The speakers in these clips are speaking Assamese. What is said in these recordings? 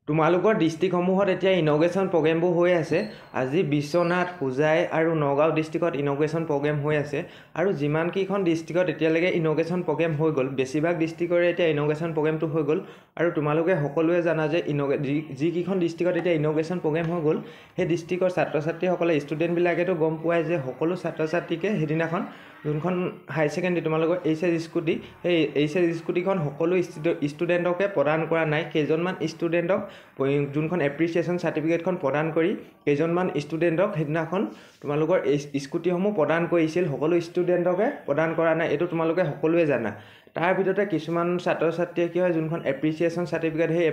তোমালোকৰ ডিষ্ট্ৰিক্টসমূহত এতিয়া ইনগ্ৰেশ্যন প্ৰগ্ৰেমবোৰ হৈ আছে। আজি বিশ্বনাথ, হোজাই আৰু নগাঁও ডিষ্ট্ৰিক্টত ইনগ্ৰেশ্যন প্ৰগ্ৰেম হৈ আছে। আৰু যিমানকেইখন ডিষ্ট্ৰিক্টত এতিয়ালৈকে ইনগ্ৰেশ্যন প্ৰগ্ৰেম হৈ গ'ল, বেছিভাগ ডিষ্ট্ৰিক্টৰে এতিয়া ইনগ্ৰেশ্যন প্ৰগ্ৰেমটো হৈ গ'ল। আৰু তোমালোকে সকলোৱে জানা যে যিকেইখন ডিষ্ট্ৰিক্টত এতিয়া ইনগ্ৰেশ্যন প্ৰগ্ৰেম হৈ গ'ল, সেই ডিষ্ট্ৰিক্টৰ ছাত্ৰ ছাত্ৰীসকলে ষ্টুডেণ্টবিলাকেতো গম পোৱাই যে সকলো ছাত্ৰ ছাত্ৰীকে সেইদিনাখন যোনখন হাই ছেকেণ্ডেৰী তোমালোকৰ এইচ স্কুটি, সেই এইচ স্কুটিখন সকলো ষ্টুডেণ্টকে প্ৰদান কৰা নাই। কেইজনমান ষ্টুডেণ্টক যোনখন এপ্ৰিচিয়েশ্যন চাৰ্টিফিকেটখন প্ৰদান কৰি কেইজনমান ষ্টুডেণ্টক সেইদিনাখন তোমালোকৰ এই স্কুটিসমূহ প্ৰদান কৰিছিল। সকলো ষ্টুডেণ্টকে প্ৰদান কৰা নাই, এইটো তোমালোকে সকলোৱে জানা। তাৰ ভিতৰতে কিছুমান ছাত্ৰ ছাত্ৰীয়ে কি হয়, যোনখন এপ্ৰিচিয়েশ্যন চাৰ্টিফিকেট, সেই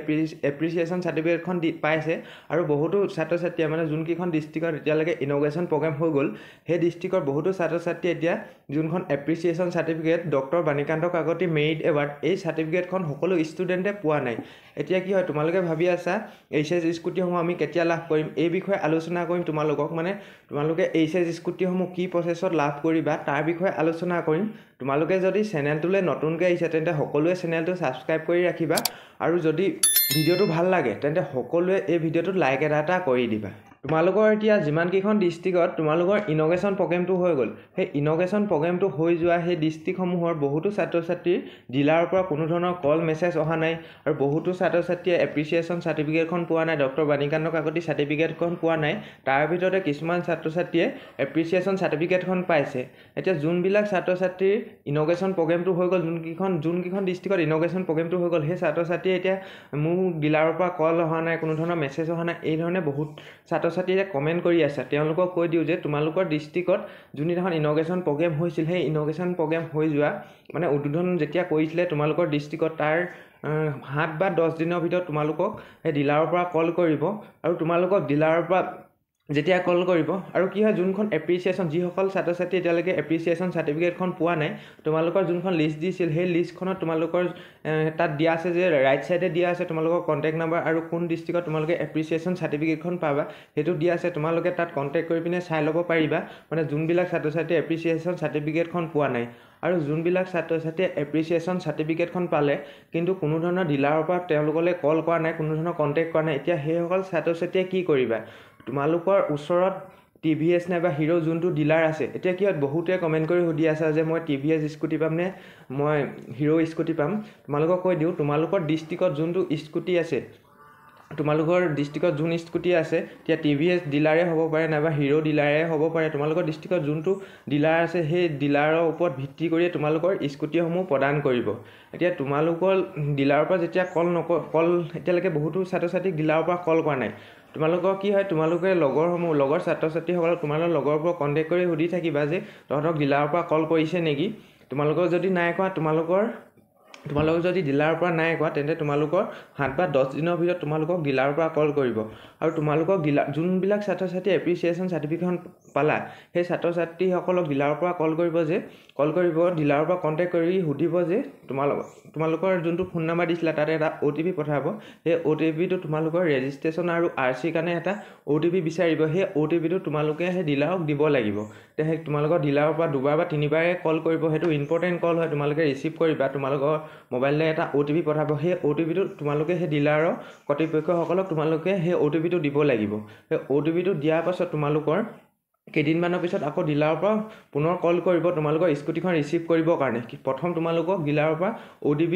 এপ্ৰিচিয়েশ্যন চাৰ্টিফিকেটখন পাইছে। আৰু বহুতো ছাত্ৰ ছাত্ৰীয়ে মানে যোনকেইখন ডিষ্ট্ৰিক্টত এতিয়ালৈকে ইনগ্ৰেশ্যন প্ৰগ্ৰেম হৈ গ'ল, সেই ডিষ্ট্ৰিক্টৰ বহুতো ছাত্ৰ ছাত্ৰীয়ে এতিয়া যোনখন appreciation certificate doctor Banikanta Kakati merit award, এই চাৰ্টিফিকেটখন সকলো ষ্টুডেণ্টে পোৱা নাই। এতিয়া কি হয়, তোমালোকে ভাবি আছা এইচ স্কুটিসমূহ আমি কেতিয়া লাভ কৰিম, এই বিষয়ে আলোচনা কৰিম তোমালোকক। মানে তোমালোকে এইচ স্কুটিসমূহ কি প্ৰচেছত লাভ কৰিবা তাৰ বিষয়ে আলোচনা কৰিম। তোমালোকে যদি চেনেলটোলৈ নতুনকৈ আহিছে তেন্তে সকলোৱে চেনেলটো ছাবস্ক্ৰাইব কৰি ৰাখিবা। আৰু যদি ভিডিঅ'টো ভাল লাগে তেন্তে সকলোৱে এই ভিডিঅ'টোত লাইক এটা কৰি দিবা। তোমালোকৰ এতিয়া যিমানকেইখন ডিষ্ট্ৰিক্টত তোমালোকৰ ইনগ্ৰেশ্যন প্ৰগ্ৰেমটো হৈ গ'ল, সেই ইনগ্ৰেশ্যন প্ৰগ্ৰেমটো হৈ যোৱা সেই ডিষ্ট্ৰিক্টসমূহৰ বহুতো ছাত্ৰ ছাত্ৰীৰ ডিলাৰৰ পৰা কোনো ধৰণৰ কল মেছেজ অহা নাই। আৰু বহুতো ছাত্ৰ ছাত্ৰীয়ে এপ্ৰিচিয়েশ্যন চাৰ্টিফিকেটখন পোৱা নাই, ডক্টৰ বাণীকান্ত কাকতি চাৰ্টিফিকেটখন পোৱা নাই। তাৰ ভিতৰতে কিছুমান ছাত্ৰ ছাত্ৰীয়ে এপ্ৰিচিয়েশ্যন চাৰ্টিফিকেটখন পাইছে। এতিয়া যোনবিলাক ছাত্ৰ ছাত্ৰীৰ ইনগ্ৰেশ্যন প্ৰগ্ৰেমটো হৈ গ'ল, যোনকেইখন ডিষ্ট্ৰিক্টত ইনগ্ৰেশ্যন প্ৰগ্ৰেমটো হৈ গ'ল, সেই ছাত্ৰ ছাত্ৰীয়ে এতিয়া মোৰ ডিলাৰৰ পৰা কল অহা নাই, কোনো ধৰণৰ মেছেজ অহা নাই, এই ধৰণে বহুত ছাত্ৰ ছাত্ৰীয়ে কমেণ্ট কৰি আছে। তেওঁলোকক কৈ দিওঁ যে তোমালোকৰ ডিষ্ট্ৰিক্টত যোনদিনাখন ইনগ্ৰেশ্যন প্ৰগ্ৰেম হৈছিল, সেই ইনগ্ৰেশ্যন প্ৰগ্ৰেম হৈ যোৱা মানে উদ্বোধন যেতিয়া কৰিছিলে তোমালোকৰ ডিষ্ট্ৰিক্টত, তাৰ 7 বা 10 দিনৰ ভিতৰত তোমালোকক সেই ডিলাৰৰ পৰা কল কৰিব। আৰু তোমালোকক ডিলাৰৰ পৰা যেতিয়া কল কৰিব, আৰু কি হয়, যোনখন এপ্ৰিচিয়েশ্যন, যিসকল ছাত্ৰ ছাত্ৰী এতিয়ালৈকে এপ্ৰিচিয়েশ্যন চাৰ্টিফিকেটখন পোৱা নাই, তোমালোকৰ যোনখন লিষ্ট দিছিল, সেই লিষ্টখনত তোমালোকৰ তাত দিয়া আছে যে ৰাইট ছাইডে দিয়া আছে তোমালোকৰ কণ্টেক্ট নাম্বাৰ আৰু কোন ডিষ্ট্ৰিক্টত তোমালোকে এপ্ৰিচিয়েশ্যন চাৰ্টিফিকেটখন পাবা সেইটো দিয়া আছে। তোমালোকে তাত কণ্টেক্ট কৰি পিনে চাই ল'ব পাৰিবা, মানে যোনবিলাক ছাত্ৰ ছাত্ৰীয়ে এপ্ৰিচিয়েশ্যন চাৰ্টিফিকেটখন পোৱা নাই। আৰু যোনবিলাক ছাত্ৰ ছাত্ৰীয়ে এপ্ৰিচিয়েশ্যন চাৰ্টিফিকেটখন পালে কিন্তু কোনো ধৰণৰ ডিলাৰৰ পৰা তেওঁলোকলৈ কল কৰা নাই, কোনো ধৰণৰ কণ্টেক্ট কৰা নাই, এতিয়া সেইসকল ছাত্ৰ ছাত্ৰীয়ে কি কৰিবা, তোমালোকৰ ওচৰত TVS নাইবা হিৰো যোনটো ডিলাৰ আছে। এতিয়া কি হয়, বহুতে কমেণ্ট কৰি সুধি আছে যে মই TVS স্কুটি পাম নে মই হিৰো স্কুটি পাম। তোমালোকক কৈ দিওঁ, তোমালোকৰ ডিষ্ট্ৰিক্টত যোনটো স্কুটি আছে, তোমালোকৰ ডিষ্ট্ৰিক্টত যোন স্কুটি আছে, এতিয়া TVS ডিলাৰে হ'ব পাৰে নাইবা হিৰো ডিলাৰে হ'ব পাৰে। তোমালোকৰ ডিষ্ট্ৰিক্টত যোনটো ডিলাৰ আছে সেই ডিলাৰৰ ওপৰত ভিত্তি কৰিয়ে তোমালোকৰ স্কুটিসমূহ প্ৰদান কৰিব। এতিয়া তোমালোকৰ ডিলাৰৰ পৰা যেতিয়া কল এতিয়ালৈকে বহুতো ছাত্ৰ ছাত্ৰীক ডিলাৰৰ পৰা কল কৰা নাই। তোমালোকৰ কি হয়, তোমালোকে লগৰ ছাত্ৰ ছাত্ৰীসকলক তোমালোকৰ লগৰবোৰক কণ্টেক্ট কৰি সুধি থাকিবা যে তহঁতক ডিলাৰৰ পৰা কল কৰিছে নেকি। তোমালোকৰ যদি নাই কৰা, তোমালোকৰ যদি ডিলাৰৰ পৰা নাই কৰা তেন্তে তোমালোকৰ 7 বা 10 দিনৰ ভিতৰত তোমালোকক ডিলাৰৰ পৰা কল কৰিব। আৰু তোমালোকক যোনবিলাক ছাত্ৰ ছাত্ৰীয়ে এপ্ৰিচিয়েশ্যন চাৰ্টিফিকেটখন পালা, সেই ছাত্ৰ ছাত্ৰীসকলক ডিলাৰৰ পৰা কল কৰিব, ডিলাৰৰ পৰা কণ্টেক্ট কৰি সুধিব যে তোমালোকৰ যোনটো ফোন নাম্বাৰ দিছিলা তাতে এটা OTP পঠাব। সেই OTPটো তোমালোকৰ ৰেজিষ্ট্ৰেশ্যন আৰু RC কাৰণে এটা OTP বিচাৰিব। সেই OTPটো তোমালোকে সেই ডিলাৰক দিব লাগিব। সেই তোমালোকৰ ডিলাৰৰ পৰা 2বাৰ বা 3বাৰে কল কৰিব, সেইটো ইম্পৰ্টেণ্ট কল হয়, তোমালোকে ৰিচিভ কৰিবা। তোমালোকৰ মোবাইললৈ এটা OTP পঠাব, সেই OTPটো তোমালোকে সেই ডিলাৰৰ কৰ্তৃপক্ষসকলক তোমালোকে সেই OTPটো দিব লাগিব। সেই OTPটো দিয়াৰ পাছত তোমালোকৰ কেইদিনমানৰ পিছত আকৌ ডিলাৰৰ পৰা পুনৰ কল কৰিব তোমালোকৰ স্কুটিখন ৰিচিভ কৰিবৰ কাৰণে। প্ৰথম তোমালোকক ডিলাৰৰ পৰা OTP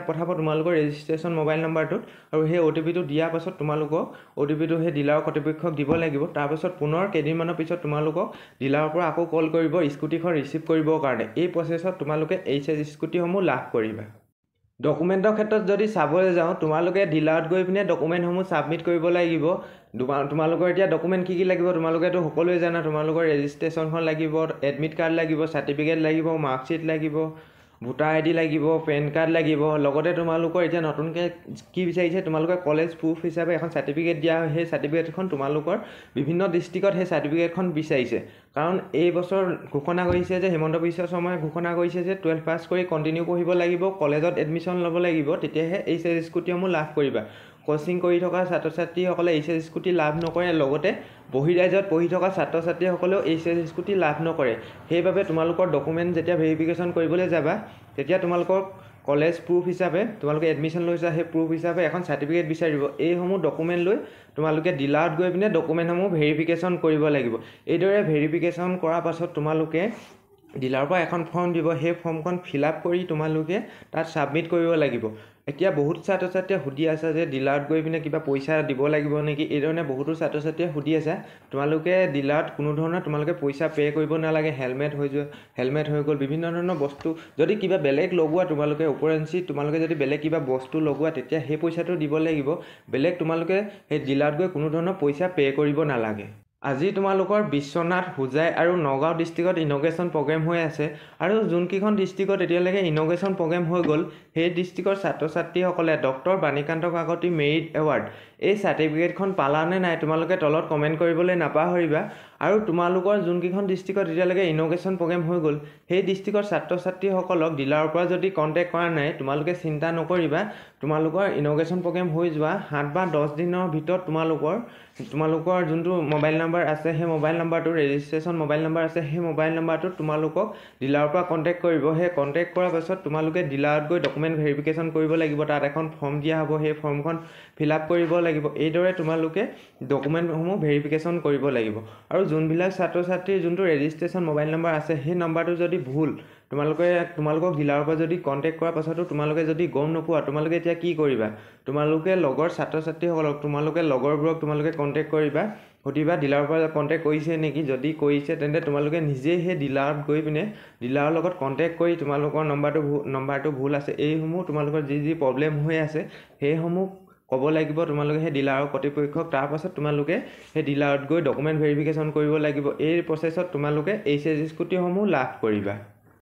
পঠাব তোমালোকৰ ৰেজিষ্ট্ৰেশ্যন মোবাইল নাম্বাৰটোত, আৰু সেই OTPটো দিয়াৰ পাছত তোমালোকক OTPটো সেই ডিলাৰৰ কৰ্তৃপক্ষক দিব লাগিব। তাৰপাছত পুনৰ কেইদিনমানৰ পিছত তোমালোকক ডিলাৰৰ পৰা আকৌ কল কৰিব স্কুটিখন ৰিচিভ কৰিবৰ কাৰণে। এই প্ৰচেছত তোমালোকে HS স্কুটিসমূহ লাভ কৰিবা। ডকুমেণ্টৰ ক্ষেত্ৰত যদি চাবলৈ যাওঁ, তোমালোকে ডিলাৰত গৈ পিনে ডকুমেণ্টসমূহ ছাবমিট কৰিব লাগিব। তোমালোকৰ এতিয়া ডকুমেণ্ট কি লাগিব তোমালোকেতো সকলোৱে জানা। তোমালোকৰ ৰেজিষ্ট্ৰেশ্যনখন লাগিব, এডমিট কাৰ্ড লাগিব, চাৰ্টিফিকেট লাগিব, মাৰ্কশ্বিট লাগিব, ভোটাৰ ID লাগিব, পেন কাৰ্ড লাগিব। লগতে তোমালোকৰ এতিয়া নতুনকৈ কি বিচাৰিছে, তোমালোকে কলেজ প্ৰুফ হিচাপে এখন চাৰ্টিফিকেট দিয়া হয়, সেই চাৰ্টিফিকেটখন তোমালোকৰ বিভিন্ন ডিষ্ট্ৰিক্টত সেই চাৰ্টিফিকেটখন বিচাৰিছে। কাৰণ এই বছৰ ঘোষণা কৰিছে যে হিমন্ত বিশ্ব শৰ্মাই ঘোষণা কৰিছে যে 12 পাছ কৰি কণ্টিনিউ পঢ়িব লাগিব, কলেজত এডমিশ্যন ল'ব লাগিব, তেতিয়াহে HS স্কুটিসমূহ লাভ কৰিবা। কোচিং কৰি থকা ছাত্ৰ ছাত্ৰীসকলে HS স্কুটি লাভ নকৰে, লগতে বহিৰাজ্যত পঢ়ি থকা ছাত্ৰ ছাত্ৰীসকলেও HS স্কুটি লাভ নকৰে। সেইবাবে তোমালোকৰ ডকুমেণ্ট যেতিয়া ভেৰিফিকেশ্যন কৰিবলৈ যাবা, তেতিয়া তোমালোকক কলেজ প্ৰুফ হিচাপে তোমালোকে এডমিশ্যন লৈছা সেই প্ৰুফ হিচাপে এখন চাৰ্টিফিকেট বিচাৰিব এইসমূহ ডকুমেণ্ট লৈ তোমালোকে ডিলাৰত গৈ পিনে ডকুমেণ্টসমূহ ভেৰিফিকেশ্যন কৰিব লাগিব এইদৰে ভেৰিফিকেশ্যন কৰাৰ পাছত তোমালোকে ডিলাৰৰ পৰা এখন ফৰ্ম দিব সেই ফৰ্মখন ফিল আপ কৰি তোমালোকে তাত ছাবমিট কৰিব লাগিব এতিয়া বহুত ছাত্ৰ ছাত্ৰীয়ে সুধি আছে যে ডিলাৰত গৈ পিনে কিবা পইচা দিব লাগিব নেকি এইধৰণে বহুতো ছাত্ৰ ছাত্ৰীয়ে সুধি আছে তোমালোকে ডিলাৰত কোনো ধৰণৰ তোমালোকে পইচা পে' কৰিব নালাগে হেলমেট হৈ গ'ল বিভিন্ন ধৰণৰ বস্তু যদি কিবা বেলেগ লগোৱা তোমালোকে ওপৰেঞ্চি তোমালোকে যদি বেলেগ কিবা বস্তু লগোৱা তেতিয়া সেই পইচাটো দিব লাগিব বেলেগ তোমালোকে সেই ডিলাৰত গৈ কোনো ধৰণৰ পইচা পে' কৰিব নালাগে আজি তোমালোকৰ বিশ্বনাথ হোজাই আৰু নগাঁও ডিষ্ট্ৰিক্টত ইনগ্ৰেশ্যন প্ৰগ্ৰেম হৈ আছে আৰু যোনকেইখন ডিষ্ট্ৰিক্টত এতিয়ালৈকে ইনগ্ৰেশ্যন প্ৰগ্ৰেম হৈ গ'ল সেই ডিষ্ট্ৰিক্টৰ ছাত্ৰ ছাত্ৰীসকলে doctor Banikanta Kakati merit award এই চাৰ্টিফিকেটখন পালানে নাই তোমালোকে তলত কমেণ্ট কৰিবলৈ নাপাহৰিবা আৰু তোমালোকৰ যোনকেইখন ডিষ্ট্ৰিক্টত এতিয়ালৈকে ইনগ্ৰেশ্যন প্ৰগ্ৰেম হৈ গ'ল সেই ডিষ্ট্ৰিক্টৰ ছাত্ৰ ছাত্ৰীসকলক ডিলাৰৰ পৰা যদি কণ্টেক্ট কৰা নাই তোমালোকে চিন্তা নকৰিবা তোমালোকৰ ইনগ্ৰেশ্যন প্ৰগ্ৰেম হৈ যোৱা 7 বা 10 দিনৰ ভিতৰত তোমালোকৰ যোনটো মোবাইল নাম্বাৰ আছে সেই মোবাইল নাম্বাৰটো ৰেজিষ্ট্ৰেশ্যন মোবাইল নাম্বাৰ আছে সেই মোবাইল নাম্বাৰটোত তোমালোকক ডিলাৰৰ পৰা কণ্টেক্ট কৰিব সেই কণ্টেক্ট কৰাৰ পাছত তোমালোকে ডিলাৰত গৈ ডকুমেণ্ট ভেৰিফিকেশ্যন কৰিব লাগিব তাত এখন ফৰ্ম দিয়া হ'ব সেই ফৰ্মখন ফিল আপ কৰিব লাগিব এইদৰে তোমালোকে ডকুমেণ্টসমূহ ভেৰিফিকেশ্যন কৰিব লাগিব আৰু যোনবিলাক ছাত্ৰ ছাত্ৰীৰ যোনটো ৰেজিষ্ট্ৰেশ্যন মোবাইল নাম্বাৰ আছে সেই নাম্বাৰটো যদি ভুল তোমালোকক ডিলাৰৰ পৰা যদি কণ্টেক্ট কৰাৰ পাছতো তোমালোকে যদি গম নোপোৱা তোমালোকে এতিয়া কি কৰিবা তোমালোকে লগৰ ছাত্ৰ ছাত্ৰীসকলক তোমালোকে লগৰবোৰক তোমালোকে কণ্টেক্ট কৰিবা সুধিবা ডিলাৰৰ পৰা কণ্টেক্ট কৰিছে নেকি যদি কৰিছে তেন্তে তোমালোকে নিজেই সেই ডিলাৰত গৈ পিনে ডিলাৰৰ লগত কণ্টেক্ট কৰি তোমালোকৰ নম্বৰটো ভুল আছে এইসমূহ তোমালোকৰ যি প্ৰব্লেম হৈ আছে সেইসমূহ ক'ব লাগিব তোমালোকে সেই ডিলাৰৰ কৰ্তৃপক্ষক তাৰপাছত তোমালোকে সেই ডিলাৰত গৈ ডকুমেণ্ট ভেৰিফিকেশ্যন কৰিব লাগিব এই প্ৰচেছত তোমালোকে এইচএছ স্কুটিসমূহ লাভ কৰিবা